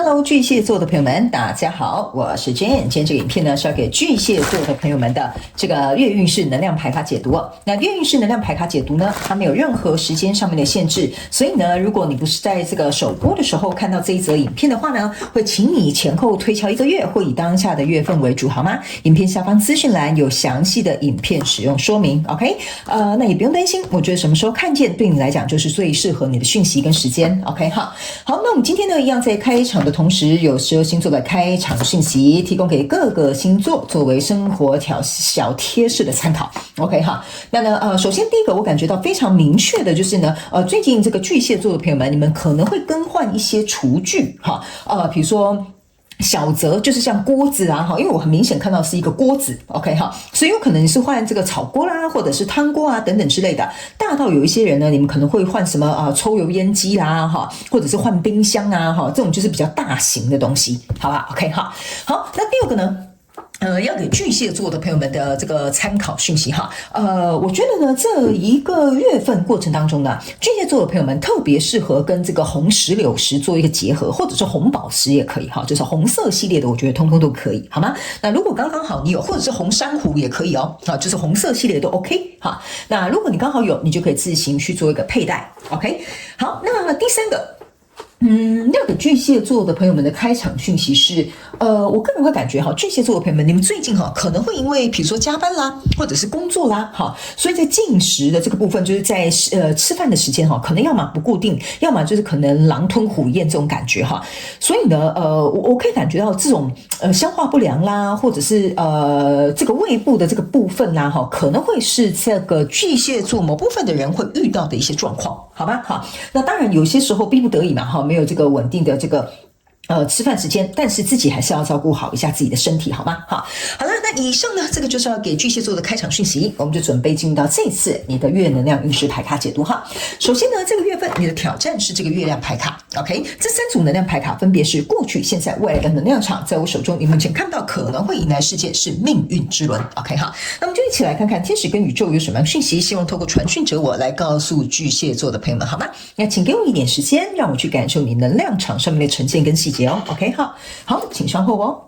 Hello，巨蟹座的朋友们，大家好，我是 Jane。今天这个影片呢是要给巨蟹座的朋友们的这个月运势能量牌卡解读哦。那月运势能量牌卡解读呢，它没有任何时间上面的限制，所以呢，如果你不是在这个首播的时候看到这一则影片的话呢，会请你前后推敲1个月，或以当下的月份为主，好吗？影片下方资讯栏有详细的影片使用说明 ，OK？ 那也不用担心，我觉得什么时候看见对你来讲就是最适合你的讯息跟时间 ，OK？ 好，那我们今天呢，一样在开场的同时，有12星座的开场讯息，提供给各个星座作为生活小贴士的参考。OK 哈，那呢首先第一个我感觉到非常明确的就是呢，最近这个巨蟹座的朋友们，你们可能会更换一些厨具哈，比如说。小则就是像锅子啊，因为我很明显看到是一个锅子 ，OK 哈，所以有可能是换这个炒锅啦，或者是汤锅啊等等之类的。大到有一些人呢，你们可能会换什么抽油烟机啦哈，或者是换冰箱啊哈，这种就是比较大型的东西，好吧 ？OK 哈，好，那第二个呢？要给巨蟹座的朋友们的这个参考讯息哈，我觉得呢，这一个月份过程当中呢，巨蟹座的朋友们特别适合跟这个红石榴石做一个结合，或者是红宝石也可以哈，就是红色系列的，我觉得通通都可以，好吗？那如果刚刚好你有，或者是红珊瑚也可以哦，就是红色系列都 OK 哈。那如果你刚好有，你就可以自行去做一个佩戴 ，OK。好，那第三个。要给巨蟹座的朋友们的开场讯息是，我个人会感觉哈，巨蟹座的朋友们，你们最近哈可能会因为比如说加班啦，或者是工作啦，哈，所以在进食的这个部分，就是在吃饭的时间哈，可能要么不固定，要么就是可能狼吞虎咽这种感觉哈。所以呢，我可以感觉到这种消化不良啦，或者是这个胃部的这个部分啦，哈，可能会是这个巨蟹座某部分的人会遇到的一些状况，好吗？好，那当然有些时候逼不得已嘛，哈。没有这个稳定的这个吃饭时间，但是自己还是要照顾好一下自己的身体，好吗？好了，那以上呢，这个就是要给巨蟹座的开场讯息，我们就准备进入到这一次你的月能量运势牌卡解读哈。首先呢，这个月份你的挑战是这个月亮牌卡 ，OK？ 这3组能量牌卡分别是过去、现在、未来的能量场，在我手中，你目前看到可能会迎来事件是命运之轮 ，OK 哈？那我们就一起来看看天使跟宇宙有什么样讯息，希望透过传讯者我来告诉巨蟹座的朋友们，好吗？那请给我一点时间，让我去感受你能量场上面的呈现跟细节哦 ，OK 好，请稍后哦。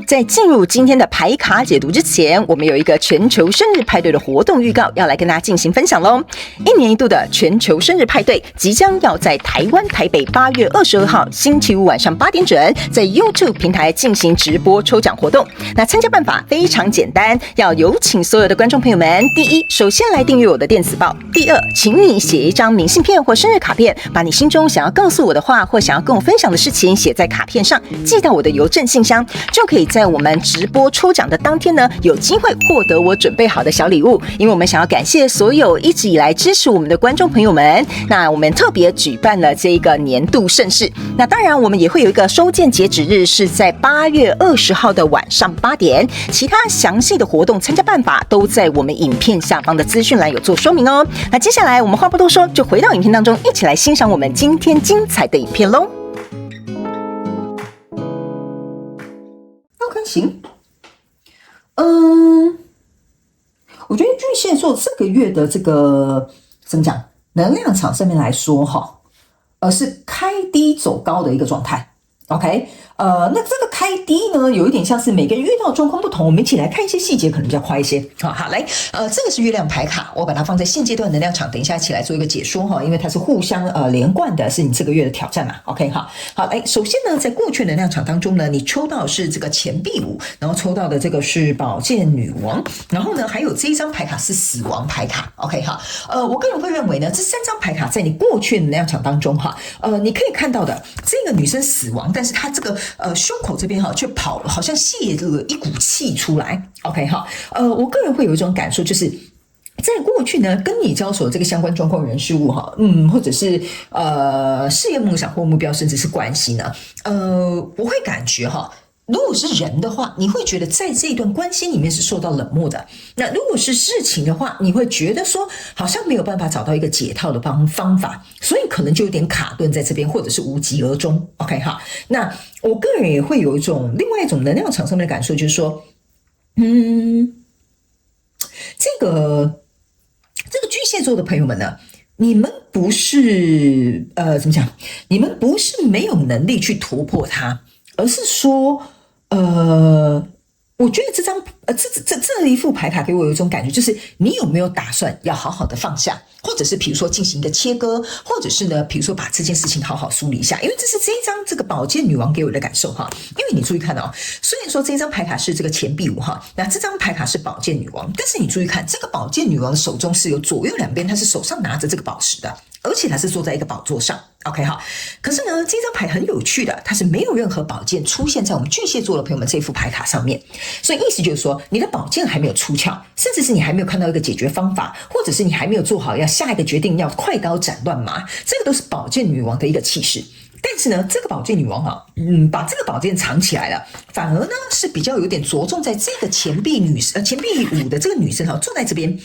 在进入今天的牌卡解读之前，我们有一个全球生日派对的活动预告要来跟大家进行分享咯。1年1度的全球生日派对即将要在台湾台北8月22号星期五晚上8点整在 YouTube 平台进行直播抽奖活动。那参加办法非常简单，要有请所有的观众朋友们，第一，首先来订阅我的电子报；第二，请你写一张明信片或生日卡片，把你心中想要告诉我的话或想要跟我分享的事情写在卡片上，寄到我的邮政信箱，就可以在我们直播抽奖的当天呢，有机会获得我准备好的小礼物。因为我们想要感谢所有一直以来支持我们的观众朋友们，那我们特别举办了这个年度盛事。那当然，我们也会有一个收件截止日是在8月20号的晚上8点。其他详细的活动参加办法都在我们影片下方的资讯栏有做说明哦。那接下来我们话不多说，就回到影片当中，一起来欣赏我们今天精彩的影片喽。行，我觉得巨蟹座这个月的这个怎么讲，能量场上面来说哈，是开低走高的一个状态 ，OK？ 那这个开低呢，有一点像是每个人遇到的状况不同，我们一起来看一些细节，可能比较快一些。好，来，这个是月亮牌卡，我把它放在现阶段能量场，等一下一起来做一个解说哈，因为它是互相连贯的，是你这个月的挑战嘛 ，OK 好，来，首先呢，在过去能量场当中呢，你抽到的是这个钱币5，然后抽到的这个是宝剑女王，然后呢，还有这一张牌卡是死亡牌卡 ，OK 好，我个人会认为呢，这3张牌卡在你过去能量场当中哈，你可以看到的这个女生死亡，但是她这个胸口这边却跑了，好像泄了一股气出来 ，OK 哈，我个人会有一种感受，就是在过去呢，跟你交手的这个相关状况人事物哈，或者是事业梦想或目标，甚至是关系呢，我会感觉哈。如果是人的话，你会觉得在这段关系里面是受到冷漠的。那如果是事情的话，你会觉得说好像没有办法找到一个解套的方法，所以可能就有点卡顿在这边，或者是无疾而终。OK 哈，那我个人也会有一种另外一种能量场上面的感受，就是说，这个巨蟹座的朋友们呢，你们不是怎么讲？你们不是没有能力去突破它，而是说我觉得这一副牌卡给我有一种感觉，就是你有没有打算要好好的放下，或者是比如说进行一个切割，或者是呢，比如说把这件事情好好梳理一下，因为这是这一张这个宝剑女王给我的感受哈。因为你注意看哦，虽然说这张牌卡是这个钱币五哈，那这张牌卡是宝剑女王，但是你注意看这个宝剑女王手中是有左右两边，她是手上拿着这个宝石的。而且他是坐在一个宝座上 ，OK 哈。可是呢，这张牌很有趣的，它是没有任何宝剑出现在我们巨蟹座的朋友们这副牌卡上面，所以意思就是说，你的宝剑还没有出鞘，甚至是你还没有看到一个解决方法，或者是你还没有做好要下一个决定，要快刀斩乱麻，这个都是宝剑女王的一个气势。但是呢，这个宝剑女王把这个宝剑藏起来了，反而呢是比较有点着重在这个钱币五的这个女生坐在这边。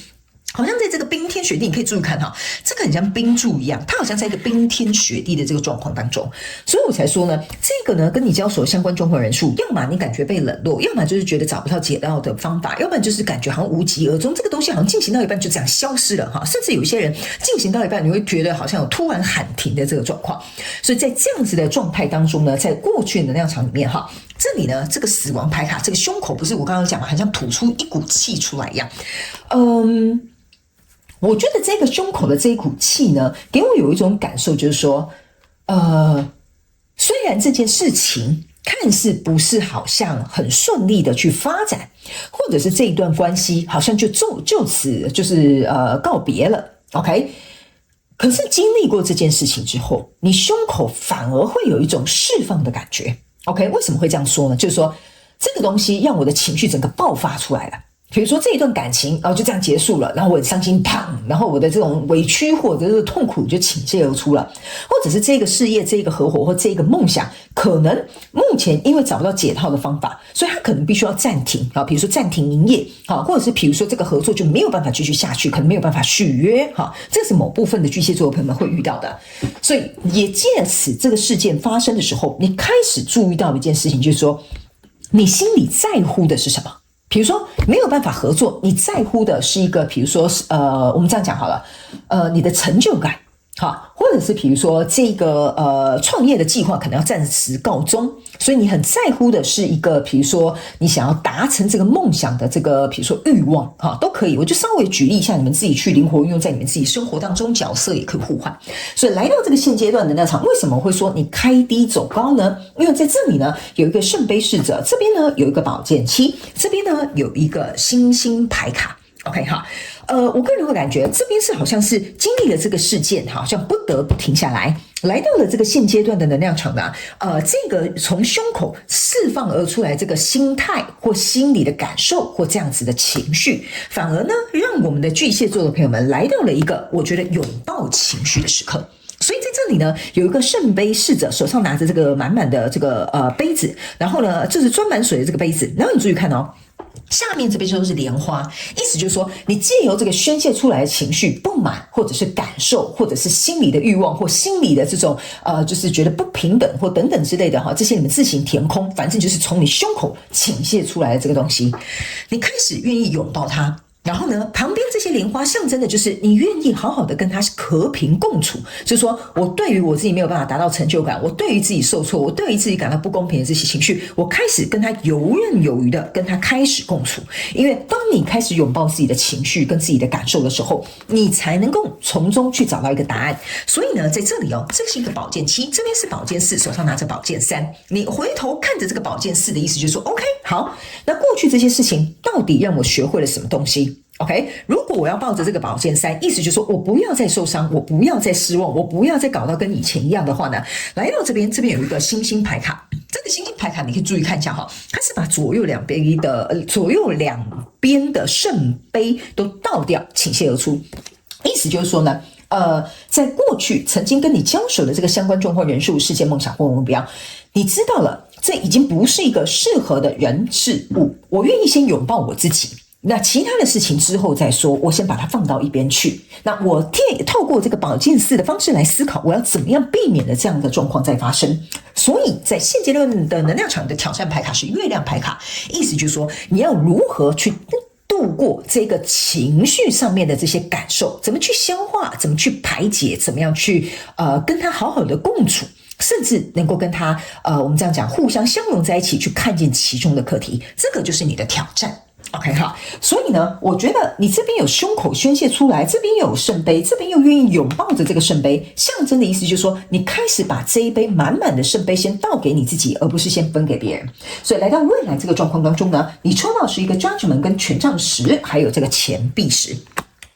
好像在这个冰天雪地，你可以注意看这个很像冰柱一样，它好像在一个冰天雪地的这个状况当中，所以我才说呢，这个呢跟你交手相关状况人数，要么你感觉被冷落，要么就是觉得找不到解到的方法，要不然就是感觉好像无疾而终，这个东西好像进行到一半就这样消失了甚至有一些人进行到一半，你会觉得好像有突然喊停的这个状况，所以在这样子的状态当中呢，在过去的能量场里面这里呢，这个死亡牌卡，这个胸口不是我刚刚讲嘛，好像吐出一股气出来一样，我觉得这个胸口的这一股气呢，给我有一种感受，就是说，虽然这件事情看似不是好像很顺利的去发展，或者是这一段关系好像就此就是告别了 ，OK。可是经历过这件事情之后，你胸口反而会有一种释放的感觉 ，OK？ 为什么会这样说呢？就是说这个东西让我的情绪整个爆发出来了。比如说这一段感情就这样结束了，然后我很伤心，然后我的这种委屈或者是痛苦就倾泻而出了，或者是这个事业、这个合伙或这个梦想，可能目前因为找不到解套的方法，所以他可能必须要暂停比如说暂停营业或者是比如说这个合作就没有办法继续下去，可能没有办法续约这是某部分的巨蟹座的朋友们会遇到的。所以也借此这个事件发生的时候，你开始注意到一件事情，就是说你心里在乎的是什么。比如说没有办法合作，你在乎的是一个，比如说我们这样讲好了，你的成就感，或者是比如说这个创业的计划可能要暂时告终，所以你很在乎的是一个，比如说你想要达成这个梦想的这个，比如说欲望都可以。我就稍微举例一下，你们自己去灵活运用在你们自己生活当中，角色也可以互换。所以来到这个现阶段的那场，为什么会说你开低走高呢？因为在这里呢有一个圣杯侍者，这边呢有一个宝剑七，这边呢有一个星星牌卡。OK 我个人会感觉这边是好像是经历了这个事件，好像不得不停下来，来到了这个现阶段的能量场呢，这个从胸口释放而出来这个心态或心理的感受或这样子的情绪，反而呢让我们的巨蟹座的朋友们来到了一个我觉得拥抱情绪的时刻。所以在这里呢，有一个圣杯侍者手上拿着这个满满的这个杯子，然后呢这是装满水的这个杯子，然后你注意看下面这边都是莲花，意思就是说，你借由这个宣泄出来的情绪、不满，或者是感受，或者是心理的欲望，或心理的这种就是觉得不平等或等等之类的这些你们自行填空，反正就是从你胸口倾泻出来的这个东西，你开始愿意拥抱它。然后呢，旁边这些莲花象征的就是你愿意好好的跟他和平共处，就是说我对于我自己没有办法达到成就感，我对于自己受挫，我对于自己感到不公平的这些情绪，我开始跟他游刃有余的跟他开始共处。因为当你开始拥抱自己的情绪跟自己的感受的时候，你才能够从中去找到一个答案。所以呢，在这里这是一个宝剑七，这边是宝剑四，手上拿着宝剑三，你回头看着这个宝剑四的意思就是说 OK 好，那过去这些事情到底让我学会了什么东西？OK， 如果我要抱着这个宝剑三，意思就是说我不要再受伤，我不要再失望，我不要再搞到跟以前一样的话呢，来到这边有一个星星牌卡，这个星星牌卡你可以注意看一下它是把左右两边的圣杯都倒掉，倾泻而出，意思就是说呢。在过去曾经跟你交手的这个相关状况人数、事件、梦想或目标，你知道了，这已经不是一个适合的人事物。我愿意先拥抱我自己，那其他的事情之后再说，我先把它放到一边去。那我透过这个宝剑四的方式来思考，我要怎么样避免了这样的状况再发生。所以在现阶段的能量场的挑战牌卡是月亮牌卡，意思就是说你要如何去度过这个情绪上面的这些感受，怎么去消化，怎么去排解，怎么样去跟他好好的共处，甚至能够跟他我们这样讲互相相融在一起，去看见其中的课题，这个就是你的挑战。OK 哈，所以呢，我觉得你这边有胸口宣泄出来，这边又有圣杯，这边又愿意拥抱着这个圣杯，象征的意思就是说，你开始把这一杯满满的圣杯先倒给你自己，而不是先分给别人。所以来到未来这个状况当中呢，你抽到是一个 Judgment 跟权杖十，还有这个钱币十。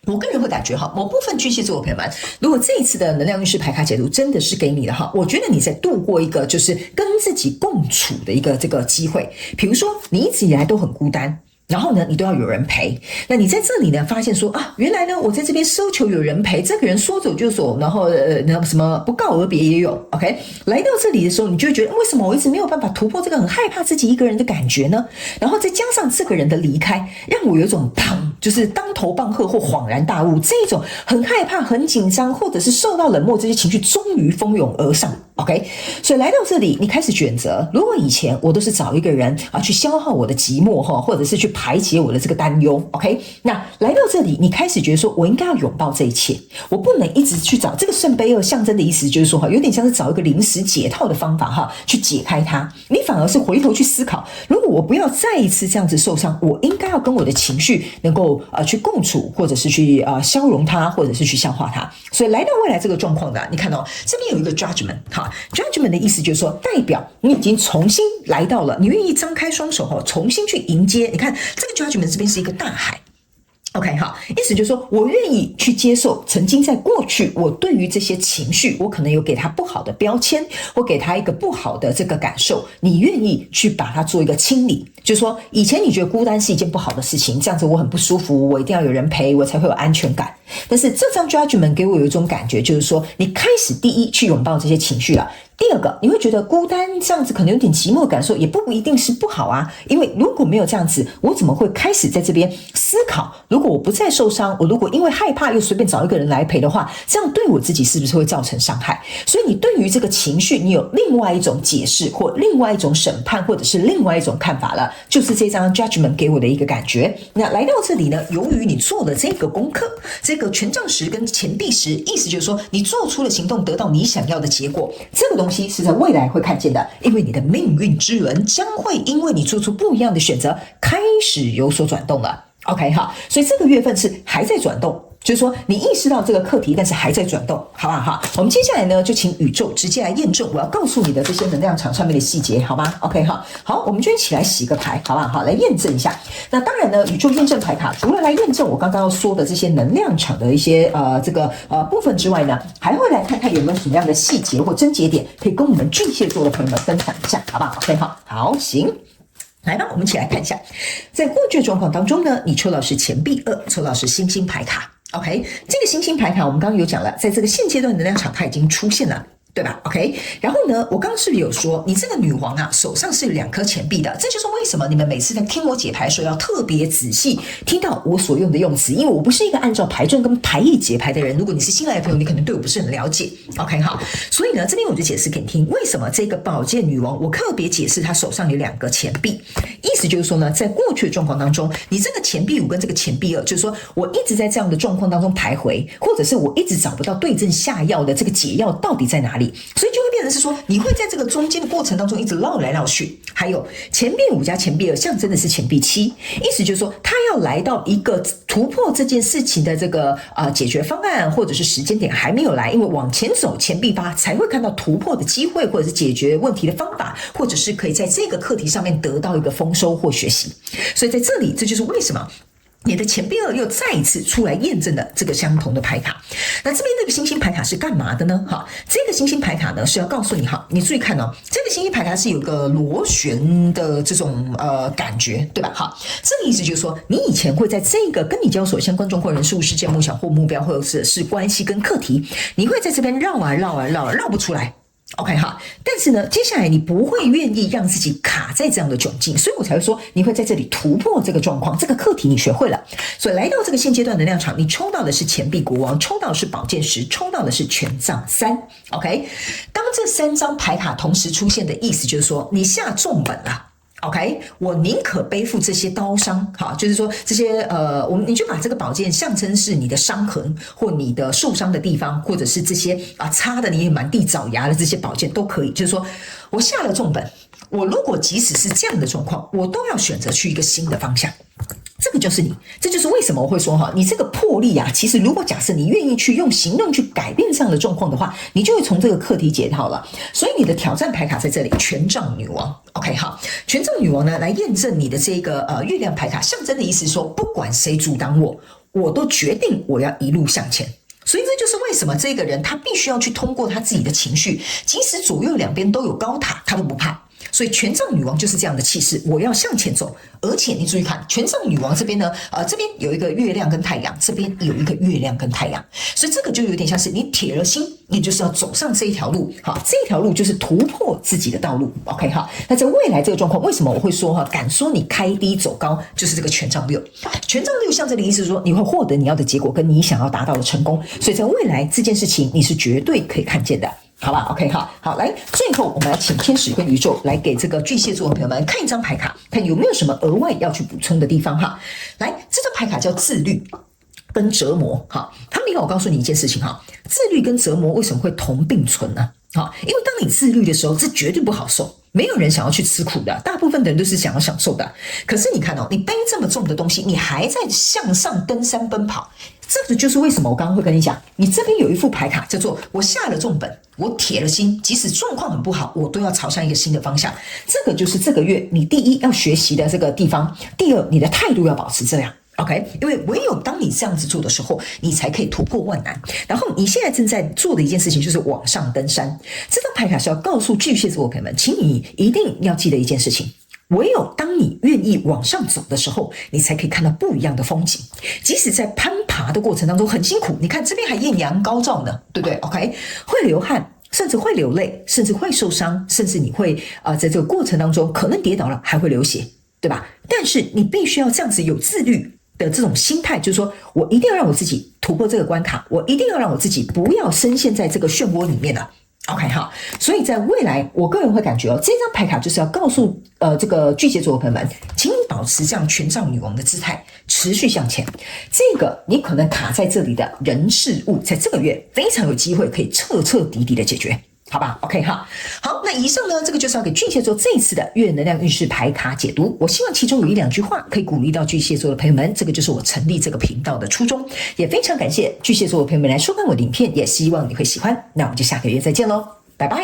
我个人会感觉哈，某部分巨蟹座的朋友们，如果这一次的能量运势牌卡解读真的是给你的哈，我觉得你在度过一个就是跟自己共处的一个这个机会。比如说，你一直以来都很孤单。然后呢，你都要有人陪。那你在这里呢，发现说啊，原来呢，我在这边奢求有人陪，这个人说走就走，然后那什么不告而别也有。OK， 来到这里的时候，你就会觉得为什么我一直没有办法突破这个很害怕自己一个人的感觉呢？然后再加上这个人的离开，让我有一种就是当头棒喝或恍然大悟，这种很害怕、很紧张，或者是受到冷漠这些情绪，终于蜂拥而上。OK， 所以来到这里，你开始选择。如果以前我都是找一个人去消耗我的寂寞或者是去排解我的这个担忧 ，OK， 那来到这里，你开始觉得说我应该要拥抱这一切，我不能一直去找这个圣杯二象征的意思，就是说有点像是找一个临时解套的方法去解开它。你反而是回头去思考，如果我不要再一次这样子受伤，我应该要跟我的情绪能够去共处，或者是去消融它，或者是去消化它。所以来到未来这个状况的，你看这边有一个 judgment judgment 的意思就是说，代表你已经重新来到了，你愿意张开双手重新去迎接。你看这个 judgment 这边是一个大海。OK 好，意思就是说我愿意去接受曾经在过去我对于这些情绪，我可能有给他不好的标签，或给他一个不好的这个感受，你愿意去把它做一个清理。就是说以前你觉得孤单是一件不好的事情，这样子我很不舒服，我一定要有人陪我才会有安全感。但是这张 judgment 给我有一种感觉，就是说你开始第一去拥抱这些情绪了，第二个，你会觉得孤单这样子可能有点寂寞的感受，也不一定是不好啊。因为如果没有这样子，我怎么会开始在这边思考？如果我不再受伤，我如果因为害怕又随便找一个人来陪的话，这样对我自己是不是会造成伤害？所以你对于这个情绪，你有另外一种解释，或另外一种审判，或者是另外一种看法了，就是这张 judgment 给我的一个感觉。那来到这里呢，由于你做了这个功课，这个权杖十跟钱币十，意思就是说你做出了行动，得到你想要的结果。这个东西是在未来会看见的，因为你的命运之轮将会因为你做出不一样的选择，开始有所转动了。OK 哈，所以这个月份是还在转动，就是说你意识到这个课题，但是还在转动，好不好哈？我们接下来呢，就请宇宙直接来验证我要告诉你的这些能量场上面的细节，好吗 ？OK 哈，好，我们就一起来洗个牌，好不好？好，来验证一下。那当然呢，宇宙验证牌卡除了来验证我刚刚要说的这些能量场的一些部分之外呢，还会来看看有没有什么样的细节或症结点可以跟我们巨蟹座的朋友们分享一下，好不好 ？OK 好，好，行。来吧，我们一起来看一下，在过去的状况当中呢，你抽到是钱币二，抽到是星星牌卡。OK， 这个星星牌卡我们刚刚有讲了，在这个现阶段能量场它已经出现了。对吧 ？OK， 然后呢，我刚刚是不是有说，你这个女王啊，手上是有2颗钱币的？这就是为什么你们每次在听我解牌的时候要特别仔细听到我所用的用词，因为我不是一个按照牌阵跟牌意解牌的人。如果你是新来的朋友，你可能对我不是很了解。OK， 好，所以呢，这边我就解释给你听，为什么这个宝剑女王，我特别解释她手上有2个钱币，意思就是说呢，在过去的状况当中，你这个钱币5跟这个钱币2，就是说我一直在这样的状况当中徘徊，或者是我一直找不到对症下药的这个解药到底在哪里。所以就会变成是说，你会在这个中间的过程当中一直绕来绕去。还有钱币5加钱币2象征的是钱币7，意思就是说，他要来到一个突破这件事情的这个解决方案，或者是时间点还没有来，因为往前走钱币8才会看到突破的机会，或者是解决问题的方法，或者是可以在这个课题上面得到一个丰收或学习。所以在这里，这就是为什么你的钱币2又再一次出来验证了这个相同的牌卡。那这边这个星星牌卡是干嘛的呢？这个星星牌卡呢是要告诉你，你注意看哦，这个星星牌卡是有个螺旋的这种感觉，对吧？这个意思就是说，你以前会在这个跟你交手相关状况、人事物、事件、梦想或目标，或者是关系跟课题，你会在这边绕啊绕啊绕啊，绕不出来。OK 哈，但是呢，接下来你不会愿意让自己卡在这样的窘境，所以我才会说你会在这里突破这个状况，这个课题你学会了，所以来到这个现阶段能量场，你抽到的是钱币国王，抽到的是宝剑10，抽到的是权杖3。OK， 当这3张牌卡同时出现的意思就是说，你下重本了。OK， 我宁可背负这些刀伤，哈，就是说这些你就把这个宝剑象征是你的伤痕或你的受伤的地方，或者是这些擦的你也满地找牙的这些宝剑都可以。就是说我下了重本，我如果即使是这样的状况，我都要选择去一个新的方向。这个就是你，这就是为什么我会说哈，你这个魄力啊，其实如果假设你愿意去用行动去改变这样的状况的话，你就会从这个课题解套了。所以你的挑战牌卡在这里，权杖女王 ，OK 好，权杖女王呢来验证你的这个月亮牌卡，象征的意思是说，不管谁阻挡我，我都决定我要一路向前。所以这就是为什么这个人他必须要去通过他自己的情绪，即使左右两边都有高塔，他都不怕。所以权杖女王就是这样的气势，我要向前走。而且你注意看，权杖女王这边呢，这边有一个月亮跟太阳，这边有一个月亮跟太阳，所以这个就有点像是你铁了心，你就是要走上这一条路，好，这一条路就是突破自己的道路 ，OK 哈。那在未来这个状况，为什么我会说哈，敢说你开低走高，就是这个权杖六，权杖六象征的意思是说，你会获得你要的结果跟你想要达到的成功，所以在未来这件事情你是绝对可以看见的。好吧 ，OK 好，来，最后我们来请天使跟宇宙来给这个巨蟹座的朋友们看一张牌卡，看有没有什么额外要去补充的地方哈。来，这张牌卡叫自律跟折磨哈。他们要我告诉你一件事情哈，自律跟折磨为什么会同并存呢？好，因为当你自律的时候，这绝对不好受。没有人想要去吃苦的，大部分的人都是想要享受的。可是你看哦，你背这么重的东西，你还在向上登山奔跑，这个就是为什么我刚刚会跟你讲，你这边有一副牌卡叫做我下了重本，我铁了心，即使状况很不好，我都要朝向一个新的方向。这个就是这个月你第一要学习的这个地方，第二你的态度要保持这样。OK， 因为唯有当你这样子做的时候，你才可以突破万难。然后你现在正在做的一件事情就是往上登山。这张牌卡是要告诉巨蟹座的朋友们，请你一定要记得一件事情：唯有当你愿意往上走的时候，你才可以看到不一样的风景。即使在攀爬的过程当中很辛苦，你看这边还艳阳高照呢，对不对 ？OK， 会流汗。甚至会流泪，甚至会受伤，甚至你会在这个过程当中可能跌倒了，还会流血，对吧？但是你必须要这样子有自律的这种心态，就是说我一定要让我自己突破这个关卡，我一定要让我自己不要深陷在这个漩涡里面了。OK 好，所以在未来，我个人会感觉这张牌卡就是要告诉这个巨蟹座的朋友们，请你保持这样权杖女王的姿态，持续向前。这个你可能卡在这里的人事物，在这个月非常有机会可以彻彻底底的解决。好吧 ，OK 哈，好，那以上呢，这个就是要给巨蟹座这一次的月能量运势牌卡解读。我希望其中有一两句话可以鼓励到巨蟹座的朋友们，这个就是我成立这个频道的初衷。也非常感谢巨蟹座的朋友们来收看我的影片，也希望你会喜欢。那我们就下个月再见喽，拜拜。